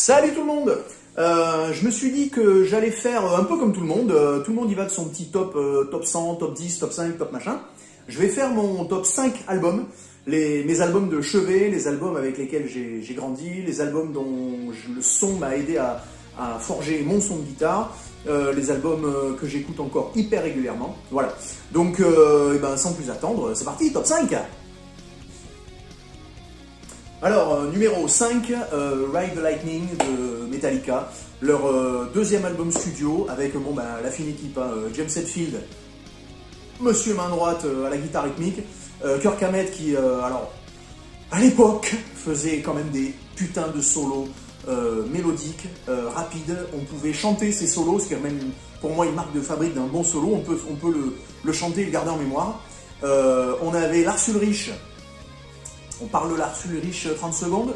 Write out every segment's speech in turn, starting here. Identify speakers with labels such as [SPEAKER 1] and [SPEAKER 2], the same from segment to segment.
[SPEAKER 1] Salut tout le monde. Je me suis dit que j'allais faire un peu comme tout le monde. Tout le monde y va de son petit top, top 100, top 10, top 5, top machin. Je vais faire mon top 5 albums. Mes albums de chevet, les albums avec lesquels j'ai grandi, les albums dont le son m'a aidé à forger mon son de guitare, les albums que j'écoute encore hyper régulièrement. Voilà. Donc, sans plus attendre, c'est parti, top 5. Alors, numéro 5, Ride the Lightning de Metallica, leur deuxième album studio avec la fine équipe, James Hetfield, Monsieur Main Droite à la guitare rythmique, Kirk Hammett qui, à l'époque, faisait quand même des putains de solos mélodiques, rapides. On pouvait chanter ces solos, ce qui est même pour moi une marque de fabrique d'un bon solo. On peut le chanter et le garder en mémoire. On avait Lars Ulrich. On parle de Lars Ulrich 30 secondes.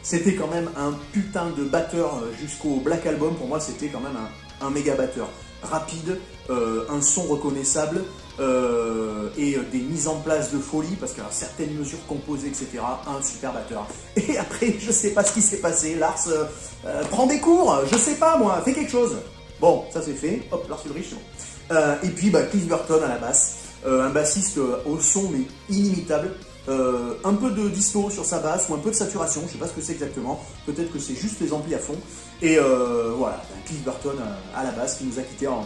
[SPEAKER 1] C'était quand même un putain de batteur jusqu'au Black Album. Pour moi, c'était quand même un méga batteur. Rapide, un son reconnaissable et des mises en place de folie parce qu'il y a certaines mesures composées, etc. Un super batteur. Et après, je sais pas ce qui s'est passé. Lars prend des cours, je sais pas moi, fais quelque chose. Bon, ça c'est fait. Hop, Lars Ulrich, c'est bon. Et puis Cliff Burton à la basse. Un bassiste au son mais inimitable. Un peu de disto sur sa basse ou un peu de saturation, je sais pas ce que c'est exactement, peut-être que c'est juste les amplis à fond. Et voilà, Cliff Burton à la basse qui nous a quittés en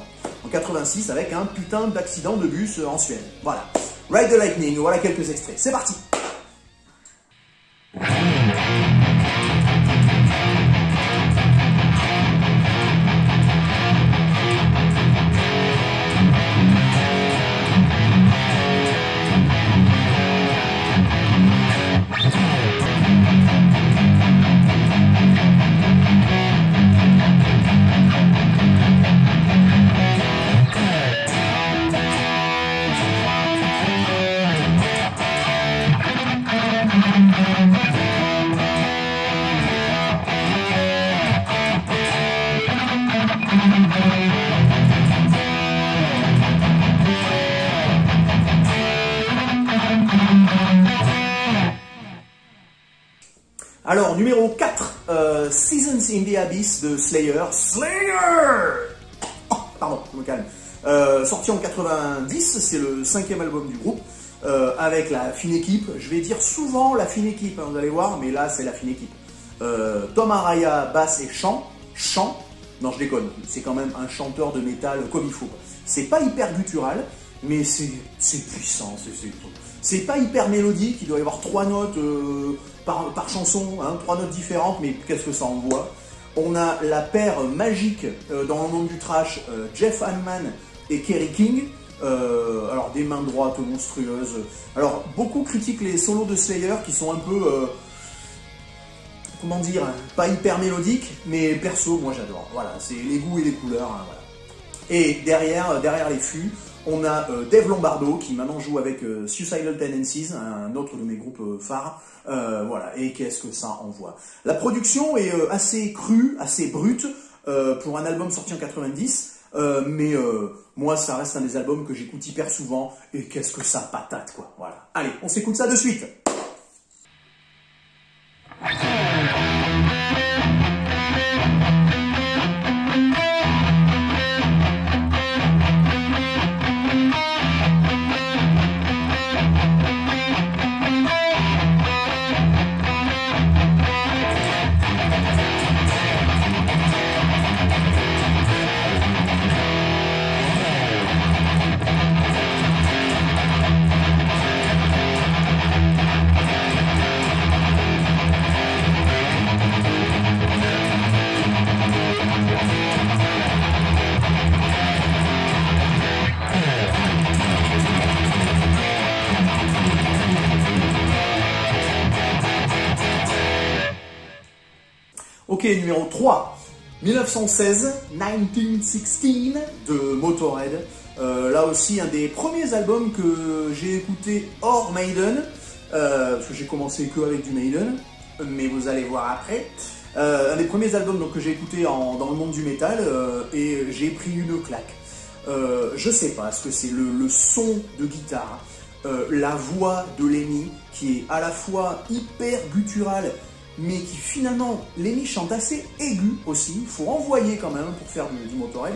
[SPEAKER 1] 86 avec un putain d'accident de bus en Suède. Voilà, Ride the Lightning, voilà quelques extraits, c'est parti. Alors, numéro 4, Seasons in the Abyss de Slayer. Oh, pardon, je me calme. Sorti en 90, c'est le 5e album du groupe, avec la fine équipe. Je vais dire souvent la fine équipe, vous allez voir, mais là c'est la fine équipe. Tom Araya, basse et chant. Non, je déconne, c'est quand même un chanteur de métal comme il faut. C'est pas hyper guttural, mais c'est puissant. C'est pas hyper mélodique, il doit y avoir 3 notes par chanson, 3 notes différentes, mais qu'est-ce que ça envoie. On a la paire magique dans le monde du trash, Jeff Hanneman et Kerry King, alors des mains droites monstrueuses. Alors beaucoup critiquent les solos de Slayer qui sont un peu, comment dire, pas hyper mélodiques, mais perso, moi j'adore. Voilà, c'est les goûts et les couleurs. Voilà. Et derrière les fûts, on a Dave Lombardo qui maintenant joue avec Suicidal Tendencies, un autre de mes groupes phares. Voilà, et qu'est-ce que ça envoie. La production est assez crue, assez brute pour un album sorti en 90, mais moi ça reste un des albums que j'écoute hyper souvent, et qu'est-ce que ça patate quoi. Voilà. Allez, on s'écoute ça de suite. Ok, numéro 3, 1916 de Motorhead. Là aussi, un des premiers albums que j'ai écouté hors Maiden, parce que j'ai commencé que avec du Maiden, mais vous allez voir après. Un des premiers albums donc, que j'ai écouté dans le monde du métal, et j'ai pris une claque. Je sais pas, est-ce que c'est le son de guitare, la voix de Lemmy qui est à la fois hyper gutturale mais qui finalement, Lemmy chante assez aigu aussi, il faut envoyer quand même pour faire du Motorhead.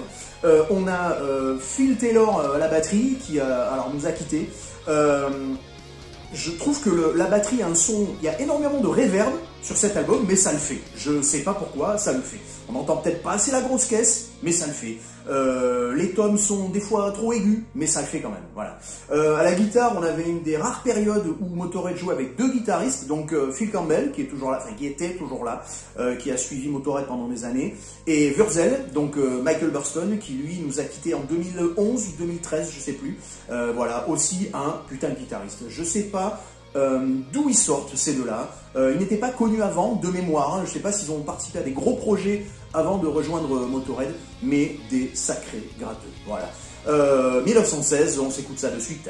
[SPEAKER 1] On a Phil Taylor à la batterie, qui alors nous a quittés. Je trouve que la batterie a un son, il y a énormément de reverb sur cet album, mais ça le fait. Je sais pas pourquoi, ça le fait. On n'entend peut-être pas assez la grosse caisse, mais ça le fait. Les tomes sont des fois trop aigus, mais ça le fait quand même. Voilà. À la guitare, on avait une des rares périodes où Motorhead jouait avec deux guitaristes, donc Phil Campbell, qui est toujours là, enfin qui était toujours là, qui a suivi Motorhead pendant des années, et Wurzel, donc Michael Burston, qui lui nous a quittés en 2011 ou 2013, je sais plus. Voilà, aussi un putain de guitariste. Je sais pas d'où ils sortent ces deux-là. Ils n'étaient pas connus avant, de mémoire. Hein. Je ne sais pas s'ils ont participé à des gros projets avant de rejoindre Motorhead, mais des sacrés gratteux. Voilà. 1916, on s'écoute ça de suite.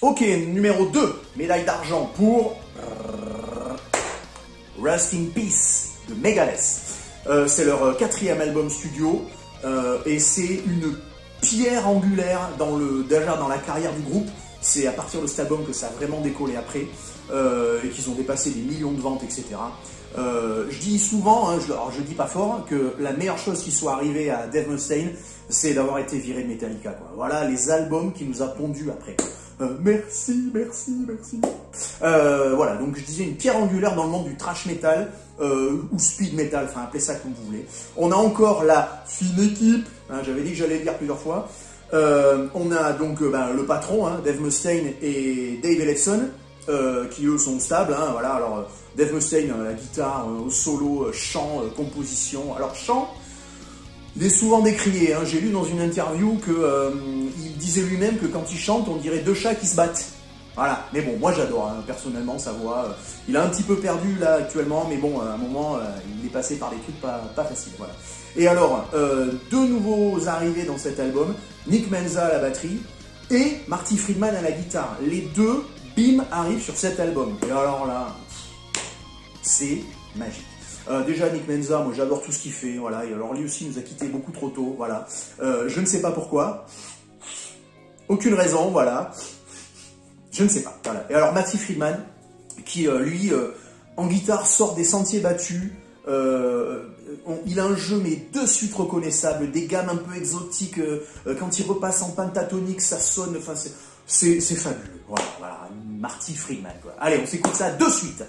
[SPEAKER 1] Ok, numéro 2, médaille d'argent pour Rust in Peace de Megadeth. C'est leur 4e album studio et c'est une pierre angulaire déjà dans la carrière du groupe. C'est à partir de cet album que ça a vraiment décollé après et qu'ils ont dépassé des millions de ventes, etc. Je dis souvent, hein, alors je dis pas fort, que la meilleure chose qui soit arrivée à Dave Mustaine, c'est d'avoir été viré de Metallica, quoi. Voilà les albums qu'il nous a pondus après. Merci. Voilà, donc je disais une pierre angulaire dans le monde du thrash metal ou speed metal, enfin appelez ça comme vous voulez. On a encore la fine équipe, hein, j'avais dit que j'allais le dire plusieurs fois. On a donc le patron, hein, Dave Mustaine et Dave Ellefson, qui eux sont stables. Hein, voilà, alors Dave Mustaine, la guitare, au solo, chant, composition. Alors chant, il est souvent décrié. Hein. J'ai lu dans une interview qu'il disait lui-même que quand il chante, on dirait deux chats qui se battent. Voilà, mais bon, moi j'adore, hein, personnellement, sa voix. Il a un petit peu perdu là actuellement, mais bon, à un moment, il est passé par des trucs pas faciles. Voilà. Et alors, deux nouveaux arrivés dans cet album, Nick Menza à la batterie et Marty Friedman à la guitare. Les deux, bim, arrivent sur cet album. Et alors là, c'est magique. Déjà Nick Menza, moi j'adore tout ce qu'il fait, voilà, et alors lui aussi nous a quittés beaucoup trop tôt, voilà. Je ne sais pas pourquoi, aucune raison, voilà, je ne sais pas, voilà. Et alors Marty Friedman, qui lui, en guitare, sort des sentiers battus, il a un jeu mais de suite reconnaissable, des gammes un peu exotiques, quand il repasse en pentatonique, ça sonne, enfin c'est fabuleux, voilà, Marty Friedman, quoi. Allez, on s'écoute ça de suite.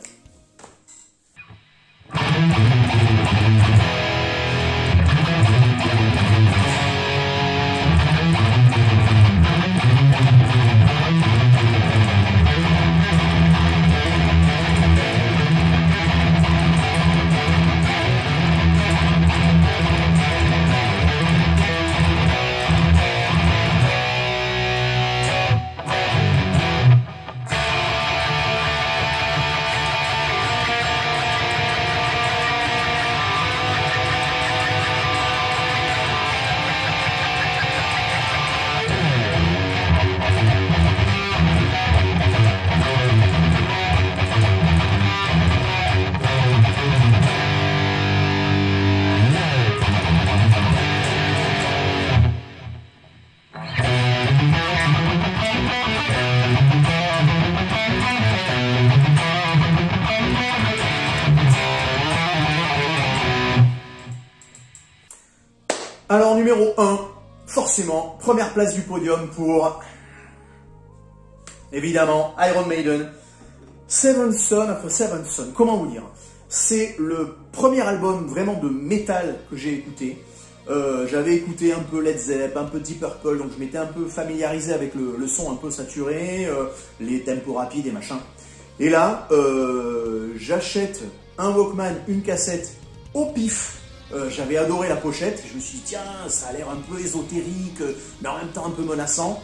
[SPEAKER 1] Alors numéro 1, forcément, première place du podium pour, évidemment, Iron Maiden, Seventh Son, comment vous dire? C'est le premier album vraiment de métal que j'ai écouté. J'avais écouté un peu Led Zepp, un peu Deep Purple, donc je m'étais un peu familiarisé avec le son un peu saturé, les tempos rapides et machin. Et là, j'achète un Walkman, une cassette au pif. J'avais adoré la pochette, je me suis dit tiens, ça a l'air un peu ésotérique, mais en même temps un peu menaçant.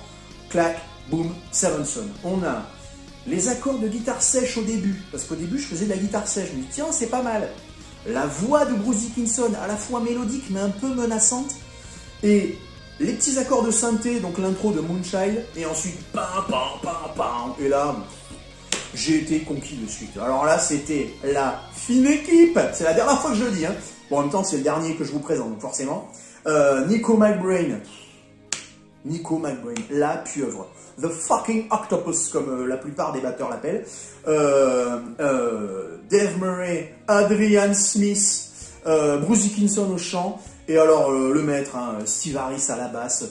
[SPEAKER 1] Clac, boum, Seven Son. On a les accords de guitare sèche au début, parce qu'au début je faisais de la guitare sèche, je me dis tiens, c'est pas mal. La voix de Bruce Dickinson, à la fois mélodique mais un peu menaçante, et les petits accords de synthé, donc l'intro de Moonchild, et ensuite pam pam pam pam, et là j'ai été conquis de suite. Alors là c'était la fine équipe, c'est la dernière fois que je le dis, hein. Bon, en même temps c'est le dernier que je vous présente, donc forcément. Nico McBrain, la pieuvre. The fucking octopus, comme la plupart des batteurs l'appellent. Dave Murray, Adrian Smith, Bruce Dickinson au chant. Et alors le maître, hein, Steve Harris à la basse.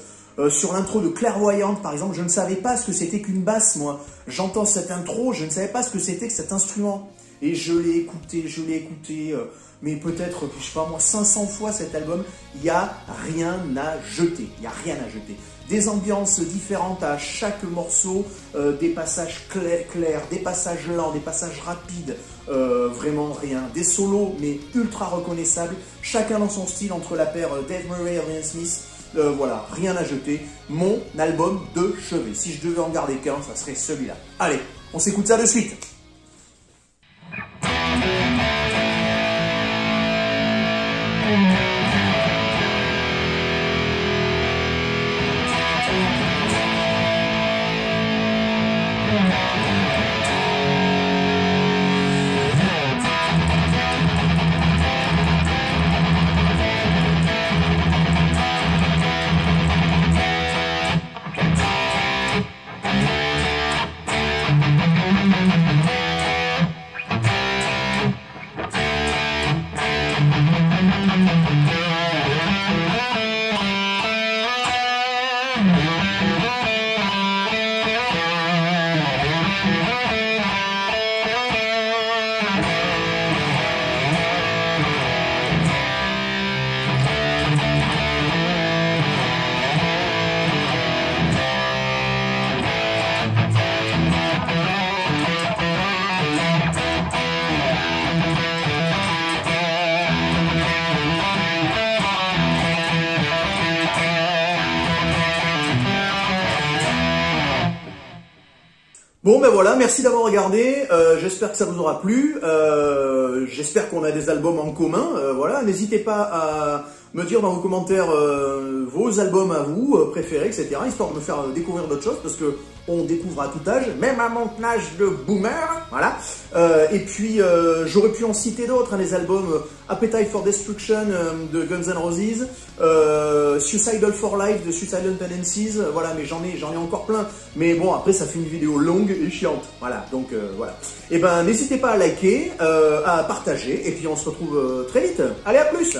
[SPEAKER 1] Sur l'intro de Clairvoyante, par exemple, je ne savais pas ce que c'était qu'une basse, moi. J'entends cette intro, je ne savais pas ce que c'était que cet instrument. Et je l'ai écouté, mais peut-être, je sais pas moi, 500 fois cet album. Il n'y a rien à jeter, Des ambiances différentes à chaque morceau, des passages clairs, des passages lents, des passages rapides, vraiment rien. Des solos, mais ultra reconnaissables, chacun dans son style, entre la paire Dave Murray et Adrian Smith. Voilà, rien à jeter. Mon album de chevet. Si je devais en garder qu'un, ça serait celui-là. Allez, on s'écoute ça de suite. Bon ben voilà, merci d'avoir regardé, j'espère que ça vous aura plu, j'espère qu'on a des albums en commun, voilà, n'hésitez pas à me dire dans vos commentaires vos albums à vous, préférés, etc., histoire de me faire découvrir d'autres choses, parce que on découvre à tout âge, même à mon âge de boomer, voilà. Et puis j'aurais pu en citer d'autres, hein, les albums Appetite for Destruction de Guns N' Roses, Suicidal for Life de Suicidal Tendencies, voilà, mais j'en ai encore plein. Mais bon, après ça fait une vidéo longue et chiante, voilà, donc voilà. Et ben n'hésitez pas à liker, à partager, et puis on se retrouve très vite. Allez, à plus!